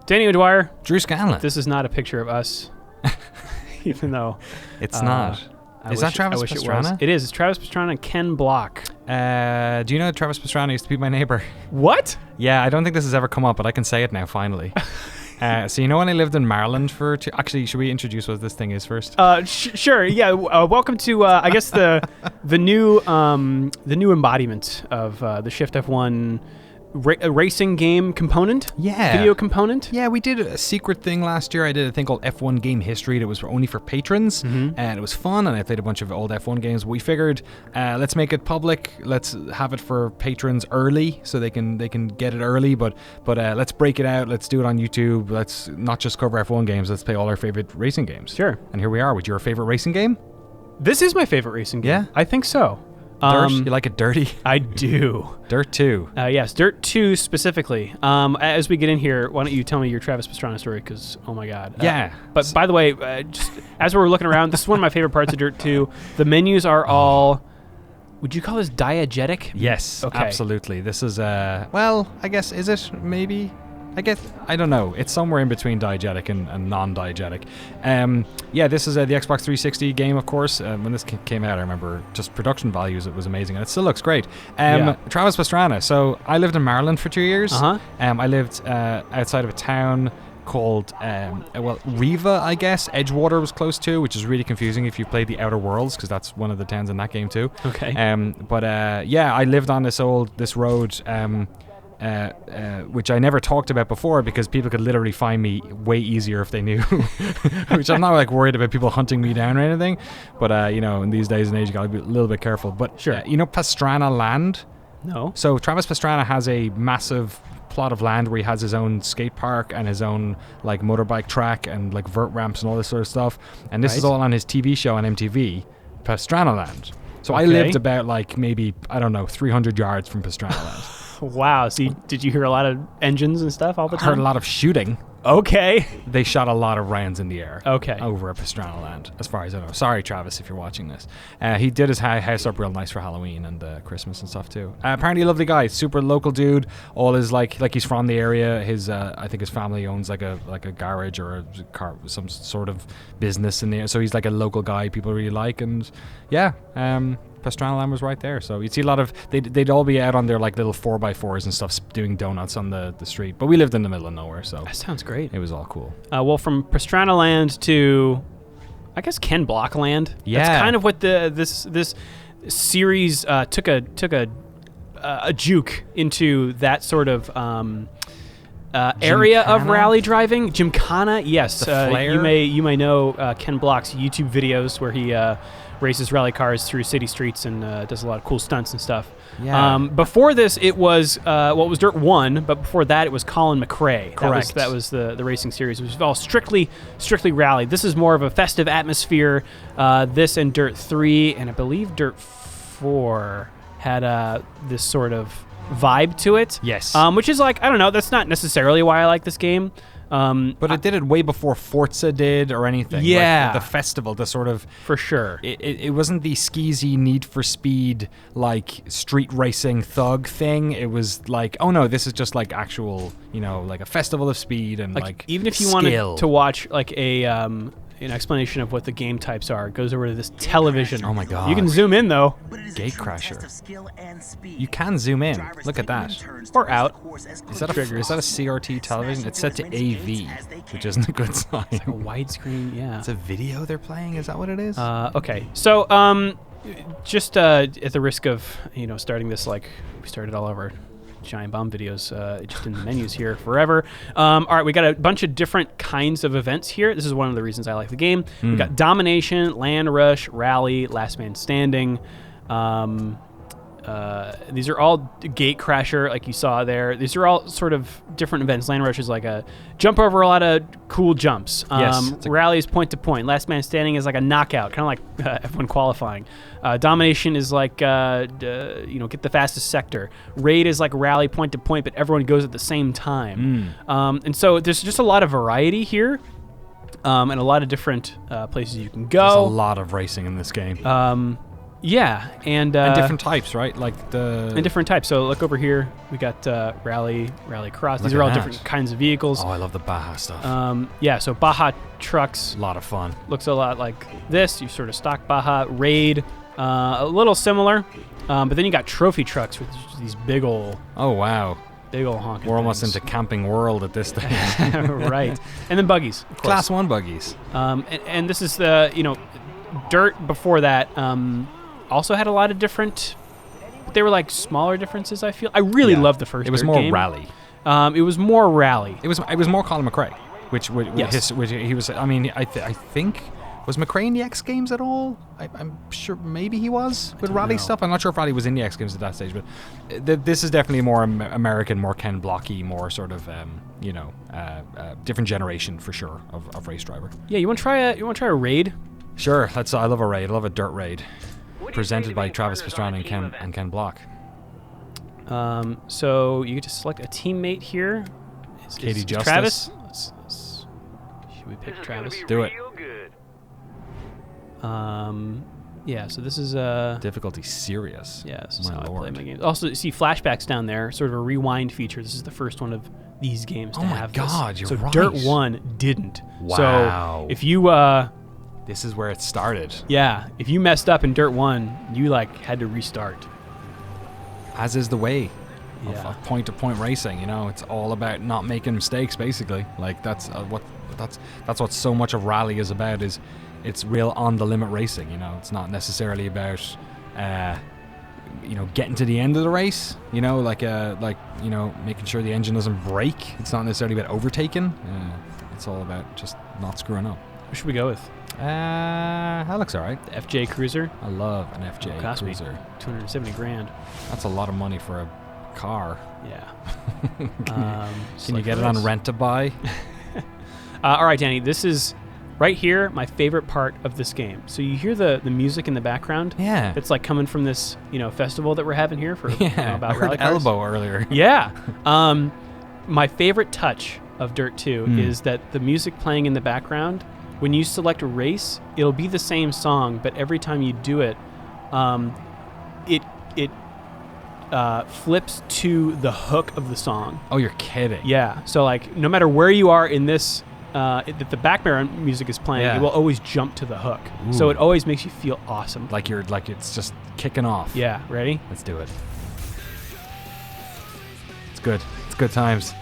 Danny O'Dwyer. Drew Scanlon. This is not a picture of us, even though it's not. Is that Travis Pastrana? It is. It's Travis Pastrana and Ken Block. Do you know that Travis Pastrana used to be my neighbor? What? Yeah, I don't think this has ever come up, but I can say it now, finally. So you know when I lived in Maryland for... Actually, should we introduce what this thing is first? Sure. Yeah. Welcome to, I guess, the new embodiment of the Shift F1 racing game component. Yeah. Video component. Yeah, we did a secret thing last year. I did a thing called F1 Game History that was only for patrons, and it was fun, and I played a bunch of old F1 games. We figured, let's make it public. Let's have it for patrons early, so they can get it early, but let's break it out. Let's do it on YouTube. Let's not just cover F1 games. Let's play all our favorite racing games. Sure. And here we are with your favorite racing game. This is my favorite racing game. Yeah? I think so. Dirt? You like it dirty? I do. Dirt 2. Yes, Dirt 2 specifically. As we get in here, why don't you tell me your Travis Pastrana story? Because, oh my God. Yeah. But by the way, just as we're looking around, this is one of my favorite parts of Dirt 2. The menus are all, would you call this diegetic? Yes, okay. Absolutely. This is, well, I guess, is it? Maybe? I don't know. It's somewhere in between diegetic and non-diegetic. Yeah, this is the Xbox 360 game, of course. When this came out, I remember just production values, it was amazing, and it still looks great. Travis Pastrana. So I lived in Maryland for 2 years. I lived outside of a town called, Riva, I guess. Edgewater was close to, which is really confusing if you played the Outer Worlds, because that's one of the towns in that game too. Okay. Yeah, I lived on this road, which I never talked about before because people could literally find me way easier if they knew. Which I'm not like worried about people hunting me down or anything, but in these days and age you gotta be a little bit careful. But sure, Pastrana Land? No. So Travis Pastrana has a massive plot of land where he has his own skate park and his own like motorbike track and like vert ramps and all this sort of stuff. And this is all on his TV show on MTV, Pastrana Land. So I lived about like maybe 300 yards from Pastrana Land. Wow. So did you hear a lot of engines and stuff all the time? I heard a lot of shooting. Okay. They shot a lot of rounds in the air. Okay. Over at Pastrana Land, as far as I know. Sorry, Travis, if you're watching this. He did his house up real nice for Halloween and Christmas and stuff too. Apparently a lovely guy, super local dude. All his like he's from the area. His I think his family owns like a garage or a car, some sort of business in there. So he's like a local guy people really like, and yeah. Pastrana Land was right there, so you'd see a lot of they'd all be out on their like little 4x4s and stuff doing donuts on the street, but we lived in the middle of nowhere, so that sounds great. It was all cool. Well, from Pastrana Land to I guess Ken Block Land. Yeah, that's kind of what this series took a juke into that sort of area of rally driving. Gymkhana, yes. You may know Ken Block's YouTube videos where he races rally cars through city streets and does a lot of cool stunts and stuff. Yeah. Before this, it was it was Dirt 1, but before that, it was Colin McRae. Correct. That was the racing series. It was all strictly rally. This is more of a festive atmosphere. This and Dirt 3, and I believe Dirt 4 had this sort of vibe to it. Yes. Which is like, I don't know, that's not necessarily why I like this game. But it did it way before Forza did or anything. Yeah. Like the festival, the sort of... For sure. It wasn't the skeezy Need for Speed, like, street racing thug thing. It was like, oh no, this is just like actual, like a festival of speed and like even if you skill. wanted to watch like an explanation of what the game types are, it goes over to this television. Oh my god. You can zoom in though. Gatecrasher. You can zoom in. Look at that. Or out. Is that a CRT television? It's set to AV, which isn't a good sign. It's like a widescreen, yeah. It's a video they're playing? Is that what it is? Okay. So, just at the risk of, starting this like we started all over Giant Bomb videos just in the menus here forever. All right, we got a bunch of different kinds of events here. This is one of the reasons I like the game. We got Domination, Land Rush, Rally, Last Man Standing. These are all Gatecrasher, like you saw there. These are all sort of different events. Land Rush is like a jump over a lot of cool jumps. Yes. Rally is point to point. Last Man Standing is like a knockout, kind of like F1 qualifying. Domination is like get the fastest sector. Raid is like rally point to point, but everyone goes at the same time. And so there's just a lot of variety here. And a lot of different places you can go. There's a lot of racing in this game. Yeah, and different types, right? Like the and different types. So look over here. We got rally cross. These Look are at all that. different kinds of vehicles. Oh, I love the Baja stuff. Yeah, so Baja trucks A lot of fun. looks a lot like this. You sort of stock Baja Raid, a little similar, but then you got trophy trucks with these big ol' Oh wow, honking. we're almost things. into Camping World at this stage. Right, and then buggies, of course. Class 1 buggies. And this is the Dirt before that. Also had a lot of different. They were like smaller differences. I feel. I really Yeah. loved the first. It was Dirt more game. rally. It was more rally. It was more Colin McRae, which Yes. which he was. I mean, I think was McRae in the X Games at all? I'm sure maybe he was with don't rally know. stuff. I'm not sure if Rally was in the X Games at that stage, but this is definitely more American, more Ken Blocky, more sort of different generation for sure of race driver. Yeah, you want to try a raid? Sure, I love a raid. I love a dirt raid. Presented by Travis Pastrana and Ken Block. So you get to select a teammate here. Katie Is Justice. Travis. Should we pick Travis? Do it. Yeah. So this is Difficulty serious. yeah. This is My how I play lord. my games. Also, you see flashbacks down there, sort of a rewind feature. This is the first one of these games to Oh my have God, this. you're so right. Dirt 1 didn't. Wow. So if you This is where it started. if you messed up in Dirt 1, you had to restart. As is the way Yeah. of point-to-point racing. It's all about not making mistakes, basically. Like that's what so much of rally is about. Is it's real on-the-limit racing. It's not necessarily about getting to the end of the race. Making sure the engine doesn't break. It's not necessarily about overtaking. It's all about just not screwing up. What should we go with? That looks alright. The FJ Cruiser. I love an FJ Cost me Cruiser. $270,000. That's a lot of money for a car. Yeah. Can you get it on rent to buy? All right, Danny. This is right here my favorite part of this game. So you hear the music in the background. Yeah. It's like coming from this festival that we're having here for Yeah. about I rally heard cars. Elbow earlier. Yeah. My favorite touch of Dirt 2 is that the music playing in the background, when you select a race, it'll be the same song, but every time you do it, it flips to the hook of the song. Oh, you're kidding. Yeah. So no matter where you are in this, that the background music is playing, Yeah. it will always jump to the hook. Ooh. So it always makes you feel awesome. Like it's just kicking off. Yeah. Ready? Let's do it. It's good. It's good times.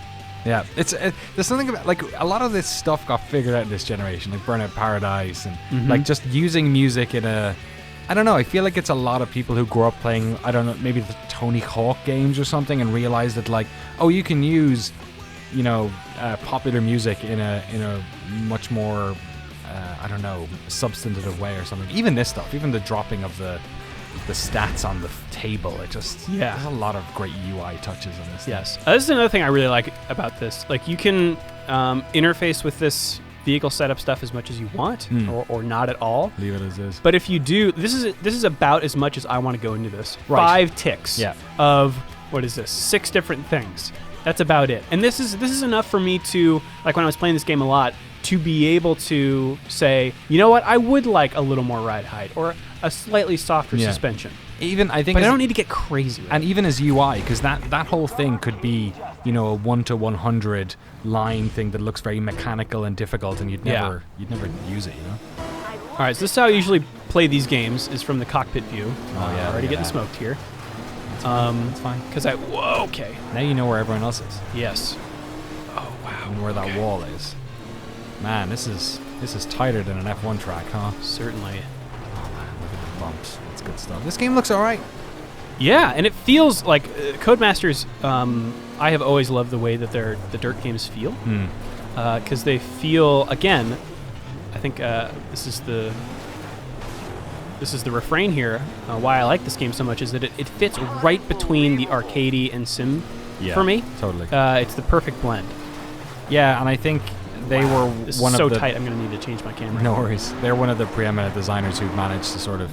Yeah. There's something about a lot of this stuff got figured out in this generation, like Burnout Paradise and just using music in a. I don't know. I feel like it's a lot of people who grew up playing, I don't know, maybe the Tony Hawk games or something, and realized that you can use, popular music in a much more, I don't know, substantive way or something. Even this stuff, even the dropping of the stats on the table, there's a lot of great UI touches on this. Yes. This is another thing I really like about this. You can interface with this vehicle setup stuff as much as you want, or not at all. Leave it as is. But if you do, this is about as much as I want to go into this. Right. 5 ticks Yeah. of, what is this, 6 different things. That's about it. And this is enough for me to, when I was playing this game a lot, to be able to say, you know what, I would like a little more ride height, or a slightly softer Yeah. suspension. Even I think, But I don't need to get crazy with it. and even as UI, because that whole thing could be, a 1 to 100 line thing that looks very mechanical and difficult, and you'd Yeah. never use it, All right, so this is how I usually play these games, is from the cockpit view. Oh, yeah, Already look at getting that. smoked here. That's fine. Because whoa, okay. Now you know where everyone else is. Yes. Oh, wow. And where that wall is. Man, this is tighter than an F1 track, huh? Certainly. Oh man, look at the bumps. That's good stuff. This game looks alright. Yeah, and it feels like Codemasters. I have always loved the way that the dirt games feel, because they feel, again, I think this is the refrain here. Why I like this game so much is that it fits right between the arcadey and sim for me. Totally. It's the perfect blend. Yeah, and I think they were This one is so of the tight. I'm going to need to change my camera. No worries. They're one of the preeminent designers who've managed to sort of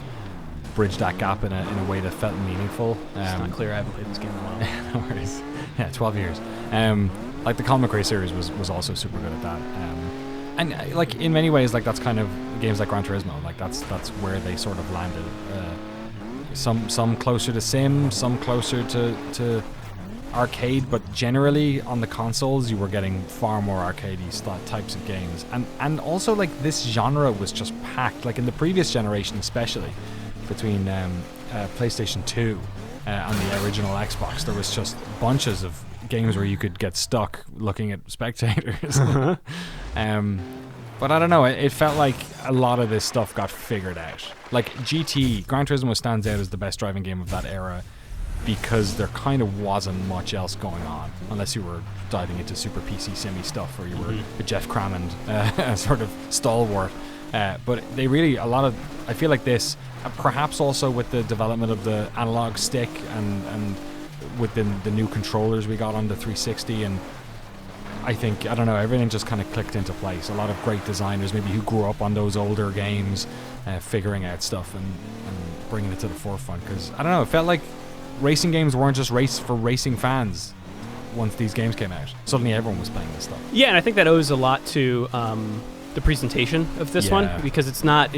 bridge that gap in a way that felt meaningful. It's not clear. I haven't played this game in a while. No worries. Yeah, 12 years. Like the Colin McRae series was also super good at that. And in many ways, that's kind of games like Gran Turismo. That's where they sort of landed. Some closer to sim, some closer to arcade, but generally on the consoles you were getting far more arcadey types of games, and also like this genre was just packed, like in the previous generation especially, between PlayStation 2 and the original Xbox, there was just bunches of games where you could get stuck looking at spectators. But I don't know, it felt like a lot of this stuff got figured out. Like Gran Turismo stands out as the best driving game of that era, because there kind of wasn't much else going on, unless you were diving into super PC simi stuff, or you were a Jeff Crammond sort of stalwart. But they really, I feel like this, perhaps also with the development of the analog stick and with the new controllers we got on the 360, and I think, I don't know, everything just kind of clicked into place. A lot of great designers maybe who grew up on those older games, figuring out stuff and bringing it to the forefront, because I don't know, it felt like racing games weren't just for racing fans. Once these games came out, suddenly everyone was playing this stuff. Yeah, and I think that owes a lot to the presentation of this one, because it's not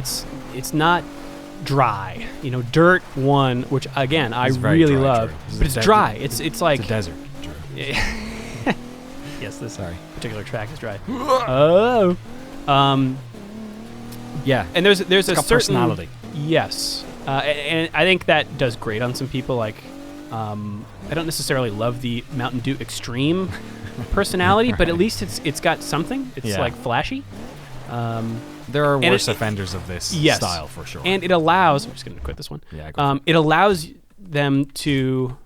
dry. You know, Dirt 1, which again I really love, but it's dry. It's like it's a desert. Yes, this particular track is dry. Yeah, and there's a certain personality. Yes, and I think that does great on some people. Like, I don't necessarily love the Mountain Dew Extreme personality, right. but at least it's got something. It's like flashy. There are worse offenders of this style for sure. And it allows. I'm just going to quit this one. Yeah. It allows them to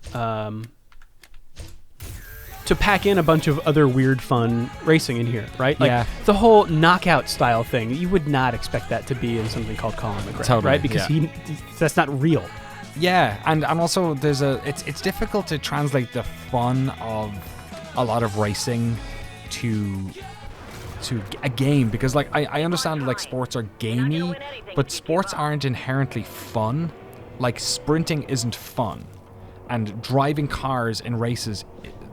pack in a bunch of other weird, fun racing in here, right? Like the whole knockout style thing. You would not expect that to be in something called Colin McRae, right? Because that's not real. Yeah, and also there's it's difficult to translate the fun of a lot of racing to a game, because like I understand like sports are gamey, but sports aren't inherently fun. Like sprinting isn't fun, and driving cars in races,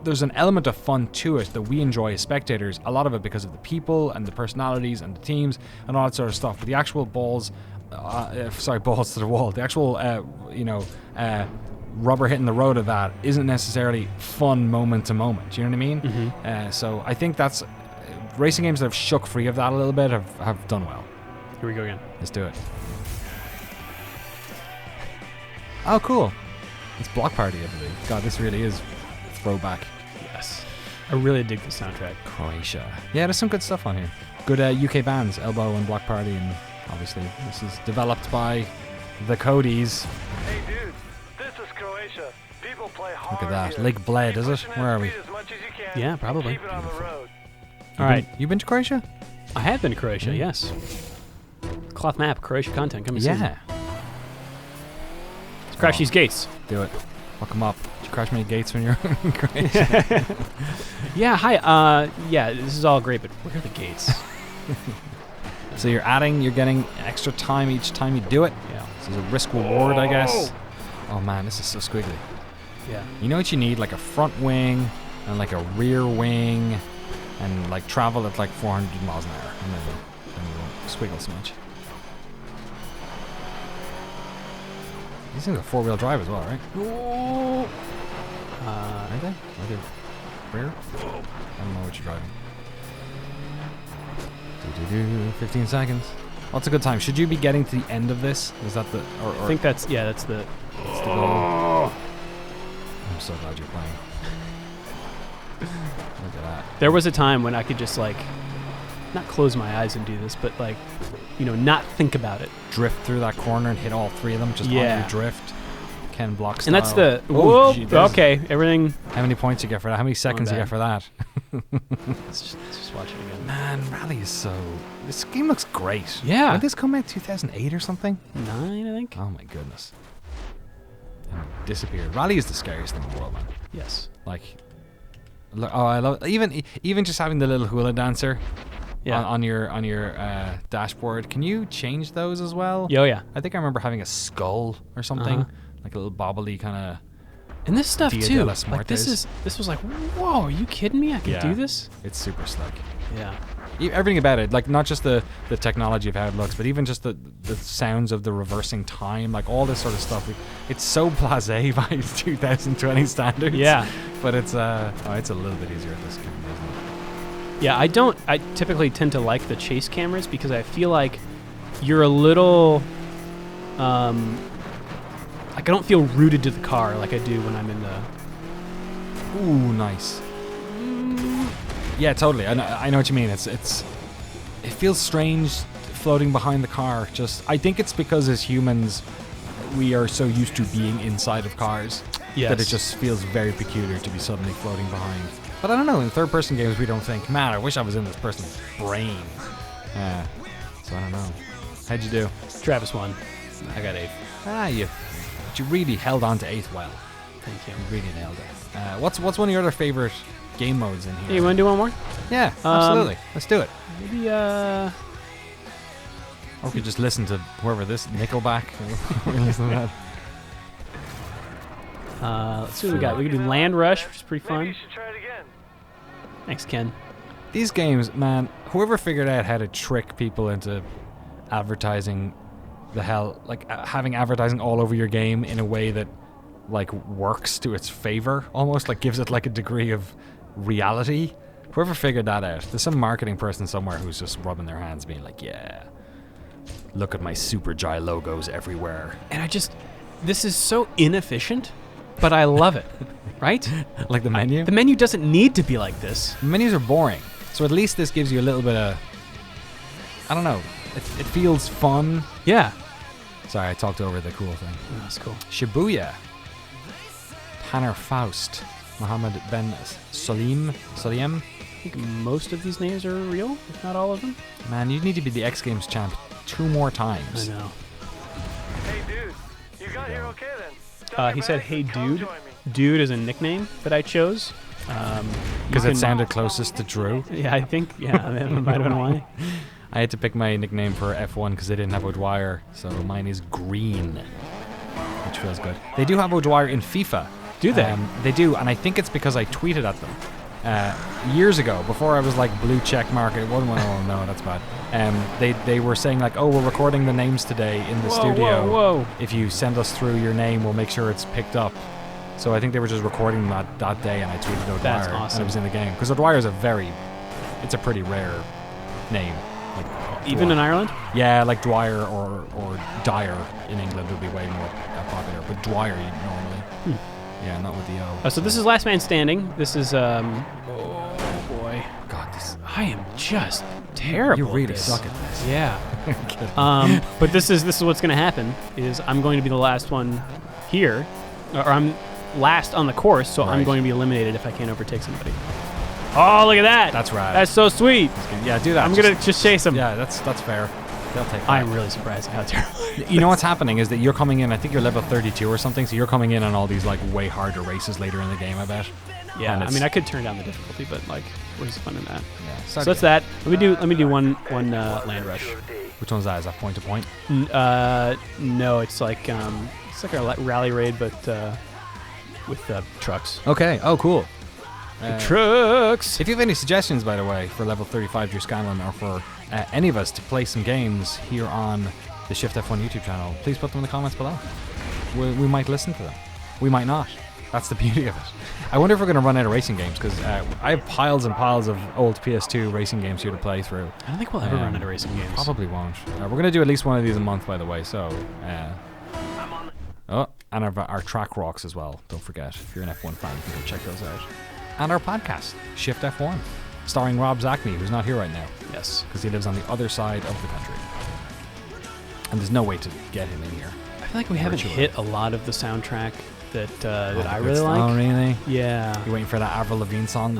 there's an element of fun to it that we enjoy as spectators, a lot of it because of the people and the personalities and the teams and all that sort of stuff, but the actual balls to the wall, the actual rubber hitting the road of that isn't necessarily fun moment to moment. You know what I mean? Mm-hmm. So I think that's racing games that have shook free of that a little bit have done well. Here we go again. Let's do it. Oh, cool. It's Block Party, I believe. God, this really is throwback. Yes. I really dig the soundtrack. Croatia. Yeah, there's some good stuff on here. Good UK bands, Elbow and Block Party, and obviously this is developed by the Codys. Hey dude, this is Croatia. People play hard. Look at that. Here. Lake Bled, is it? Where are we? As much as you can. Yeah, probably. Keep it on the road. All right. You been to Croatia? I have been to Croatia, yes. Cloth map, Croatia content coming soon. Yeah. Let's crash these gates. Do it. Hook them up. Did you crash many gates when you're in Croatia? Yeah, hi. Yeah, this is all great, but where are the gates? So you're getting extra time each time you do it. Yeah. So there's a risk reward, I guess. Oh man, this is so squiggly. Yeah. You know what you need? Like a front wing and like a rear wing, and like travel at like 400 miles an hour, and then you won't squiggle so much. These things are four-wheel drive as well, right? Are they? Are they rear? I don't know what you're driving. 15 seconds. What's a good time? Should you be getting to the end of this? Is that the... I think that's the goal. I'm so glad you're playing. Look at that. There was a time when I could just like, not close my eyes and do this, but like, not think about it. Drift through that corner and hit all three of them just on your drift. Ken Block style. And that's the... Whoa, okay, everything... How many points you get for that? How many seconds you get for that? Let's just watch it again. Man, Rally is so... This game looks great. Yeah. When did this come out? 2008 or something? 9, I think. Oh my goodness. And it disappeared. Rally is the scariest thing in the world, man. Yes. Like... I love it. Even just having the little hula dancer on your dashboard. Can you change those as well? Oh, yeah. I think I remember having a skull or something. Like a little bobbly kind of... And this stuff too, like this was like, whoa, are you kidding me? I could do this? It's super slick. Yeah. everything about it, like not just the technology of how it looks, but even just the sounds of the reversing time, like all this sort of stuff. It's so blasé by 2020 standards. Yeah. But it's it's a little bit easier at this game, isn't it? Yeah, I typically tend to like the chase cameras because I feel like you're a little, like I don't feel rooted to the car like I do when I'm in the... Ooh, nice. Yeah, totally. I know what you mean. It feels strange floating behind the car. I think it's because as humans, we are so used to being inside of cars that it just feels very peculiar to be suddenly floating behind. But I don't know. In third-person games, we don't think, man, I wish I was in this person's brain. So I don't know. How'd you do? Travis won. I got 8th. You really held on to 8th well. Thank you. You really nailed it. What's one of your other favorite game modes in here? Hey, you want to do one more? Yeah, absolutely. Let's do it. Maybe, Or we could just listen to whoever this Nickelback. Listen to that. let's see what we got. We can do Land Rush, which is pretty Maybe you fun. should try it again. Thanks, Ken. These games, man, whoever figured out how to trick people into advertising having advertising all over your game in a way that like works to its favor, almost like gives it like a degree of reality. Whoever figured that out, there's some marketing person somewhere who's just rubbing their hands being like, yeah, look at my Super Jai logos everywhere. And this is so inefficient, but I love it, right? Like the menu? The menu doesn't need to be like this. Menus are boring, so at least this gives you a little bit of, I don't know, it feels fun. Yeah. Sorry, I talked over the cool thing. Oh, that's cool. Shibuya, Tanner Faust, Mohammed Ben Salim. I think most of these names are real, if not all of them. Man, you need to be the X Games champ 2 more times. I know. Hey, dude. You got here okay then? He said, "Hey, Come dude." join me. Dude is a nickname that I chose. Because it sounded closest to Drew. Yeah, I think. Yeah, that might have been why. I had to pick my nickname for F1 because they didn't have O'Dwyer, so mine is Green, which feels good. They do have O'Dwyer in FIFA. Do they? They do, and I think it's because I tweeted at them years ago, before I was like blue check mark. It wasn't. Oh no, that's bad. They were saying like, oh, we're recording the names today in the studio. Whoa. If you send us through your name, we'll make sure it's picked up. So I think they were just recording that day, and I tweeted O'Dwyer. That's awesome. And it was in the game because O'Dwyer is it's a pretty rare name. Like Even in Ireland? Yeah, like Dwyer or Dyer in England would be way more popular, but Dwyer normally. Yeah, not with the O. So this is Last Man Standing. This is oh boy. God, this. I am just terrible. You really at this. suck at this. Yeah. But this is what's going to happen. Is I'm going to be the last one here, or I'm last on the course, so I'm Right. going to be eliminated if I can't overtake somebody. Oh, look at that! That's rad. That's so sweet. Yeah, do that. I'm gonna just chase him. Yeah, that's fair. They'll take that. I'm really surprised at how terrible. You know what's happening is that you're coming in. I think you're level 32 or something. So you're coming in on all these like way harder races later in the game. I bet. Yeah, And I it's- mean, I could turn down the difficulty, but like, where's the fun in that? Yeah. So that's that. Let me do one Land Rush. Which one's that? Is that point to point? No, it's like a rally raid, but with trucks. Okay. Oh, cool. Trucks. If you have any suggestions, by the way, for level 35 Drew Scanlon, or for any of us to play some games here on the Shift F1 YouTube channel, please put them in the comments below. We might listen to them. We might not. That's the beauty of it. I wonder if we're going to run out of racing games, because I have piles and piles of old PS2 racing games here to play through. I don't think we'll ever run out of racing games. Probably won't. We're going to do at least one of these a month, by the way, so... and our track rocks as well, don't forget. If you're an F1 fan, you can go check those out. And our podcast, Shift F1, starring Rob Zachney, who's not here right now, Yes. because he lives on the other side of the country. And there's no way to get him in here. I feel like we haven't Virtually. hit a lot of the soundtrack that I Good really stuff. like. Oh, really? Yeah. You waiting for that Avril Lavigne song?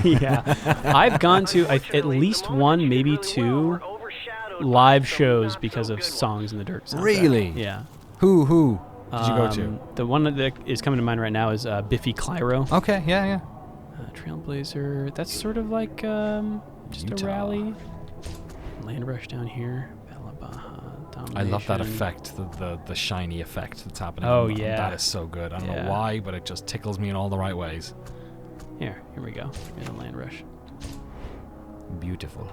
Yeah. I've gone to at least one, maybe two live shows because of songs in the Dirt soundtrack. Really? Yeah. Who did you go to? The one that is coming to mind right now is Biffy Clyro. Okay, yeah. Trailblazer. That's sort of like just Utah. a rally. Land Rush down here. Bella Baja. I love that Domination. effect, the shiny effect that's happening. Oh, on yeah. That is so good. I don't Yeah. know why, but it just tickles me in all the right ways. Here we go. Here's a Land Rush. Beautiful.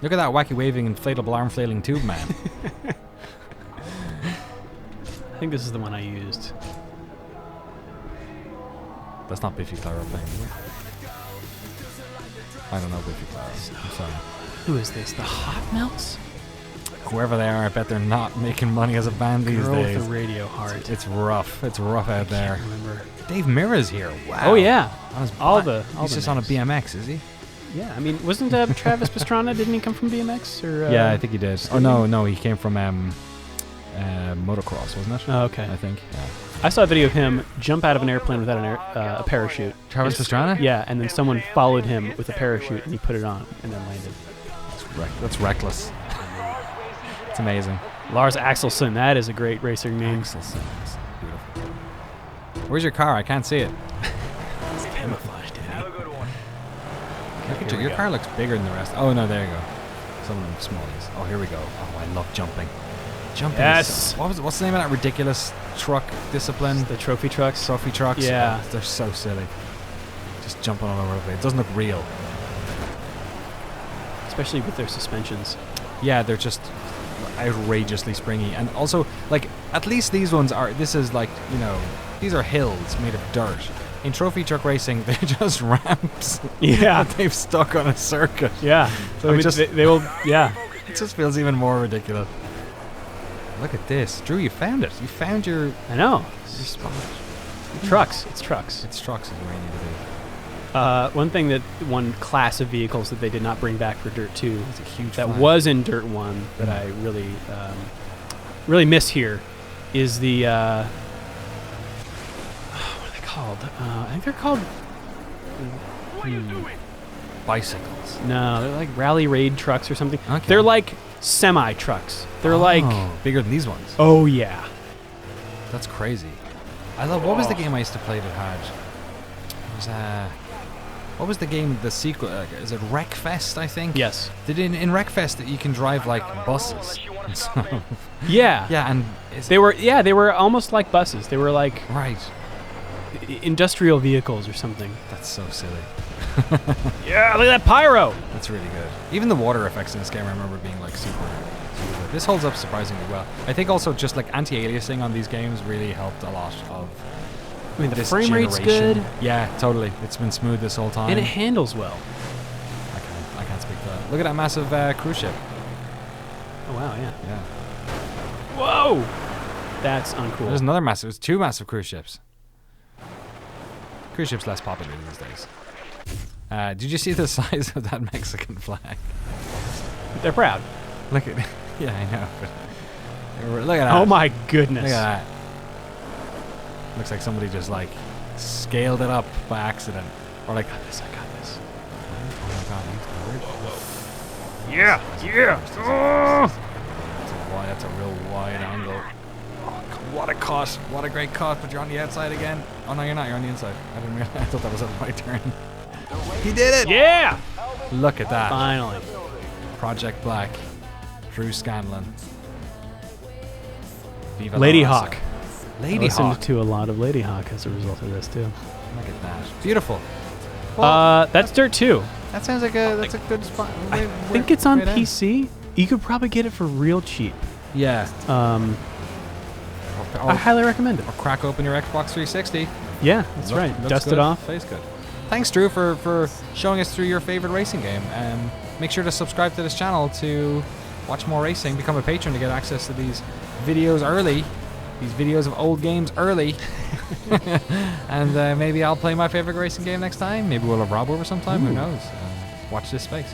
Look at that wacky waving inflatable arm flailing tube man. I think this is the one I used. That's not Biffy Clyro playing, is it? I don't know Biffy Clyro. I'm sorry. Who is this? The Hot Melts? Whoever they are, I bet they're not making money as a band these Girl days. with a radio heart. It's rough. It's rough out there. I remember. Dave Mirra's here. Wow. Oh yeah. On his All bike. the- all He's the just on a names. BMX, is he? Yeah, I mean, wasn't Travis Pastrana? Didn't he come from BMX? Or Yeah, I think he did. Oh skating? no, he came from motocross, wasn't it? Oh, okay. I think. Yeah. I saw a video of him jump out of an airplane without a parachute. Travis It's- Pastrana? Yeah, and then someone followed him with a parachute, and he put it on and then landed. That's reckless. It's amazing. Lars Axelsen, that is a great racer name. Axelson. Beautiful. Where's your car? I can't see it. It's camouflaged, Have a good one. Look at your car looks bigger than the rest. Oh no, there you go. Some of them smallies. Oh, here we go. Oh, I love jumping. Jumping. Yes. Is so, what's the name of that ridiculous truck discipline? The trophy trucks. Trophy trucks. Yeah. Oh, they're so silly. Just jumping all over the place. It doesn't look real. Especially with their suspensions. Yeah, they're just outrageously springy. And also, like, at least these ones are, this is like, you know, these are hills made of dirt. In trophy truck racing, they're just ramps Yeah. that they've stuck on a circuit. Yeah. So I it mean, just- they will, yeah. It just feels even more ridiculous. Look at this. Drew, you found it. You found your I know. spot. Trucks. It's trucks. It's trucks is where you need to be. One class of vehicles that they did not bring back for Dirt 2 It's a huge that flag. was in Dirt 1 that I really miss here is the what are they called? I think they're called bicycles. no, they're like rally raid trucks or something. Okay. They're like semi trucks. They're like bigger than these ones. oh yeah. That's crazy. I love. What was the game I used to play that had? It was what was the game? The sequel? Is it Wreckfest? I think. Yes. Did in Wreckfest that you can drive like buses? And so- Yeah. yeah, and They were almost like buses. They were like right. industrial vehicles or something. That's so silly. Yeah, look at that pyro. That's really good. Even the water effects in this game, I remember being like super good. This holds up surprisingly well. I think also just like anti-aliasing on these games really helped a lot of. I mean, the this frame rate's generation. good, Yeah, totally. It's been smooth this whole time. and it handles well. I can't speak to that. Look at that massive cruise ship. Oh wow, yeah. Yeah. Whoa, that's uncool. There's another massive. There's two massive cruise ships. Cruise ships less popular these days. Did you see the size of that Mexican flag? They're proud. Look at. Yeah, I know. But look at that. Oh my goodness. Look at that. Looks like somebody just like scaled it up by accident, or like. I got this. Oh my god, he's covered. Yeah, yeah. That's a real wide angle. Oh, what a cut! What a great cut! But you're on the outside again. Oh no, you're not. You're on the inside. I didn't realize. I thought that was a right turn. He did it! Yeah. Look at that. Finally. Project Black. Drew Scanlon. Viva la Lady raza. Hawk. I Lady listened Hawk. to a lot of Lady Hawk as a result of this too. Look at that. Beautiful. That's Dirt 2. That sounds like that's a good spot. I think it's on PC. You could probably get it for real cheap. Yeah. I highly recommend it. Or crack open your Xbox 360. Yeah, that's right. Looks Dust good. it off. Plays good. Thanks, Drew, for showing us through your favorite racing game. Make sure to subscribe to this channel to watch more racing. Become a patron to get access to these videos early. These videos of old games early. And maybe I'll play my favorite racing game next time. Maybe we'll have Rob over sometime. Who knows? Watch this space.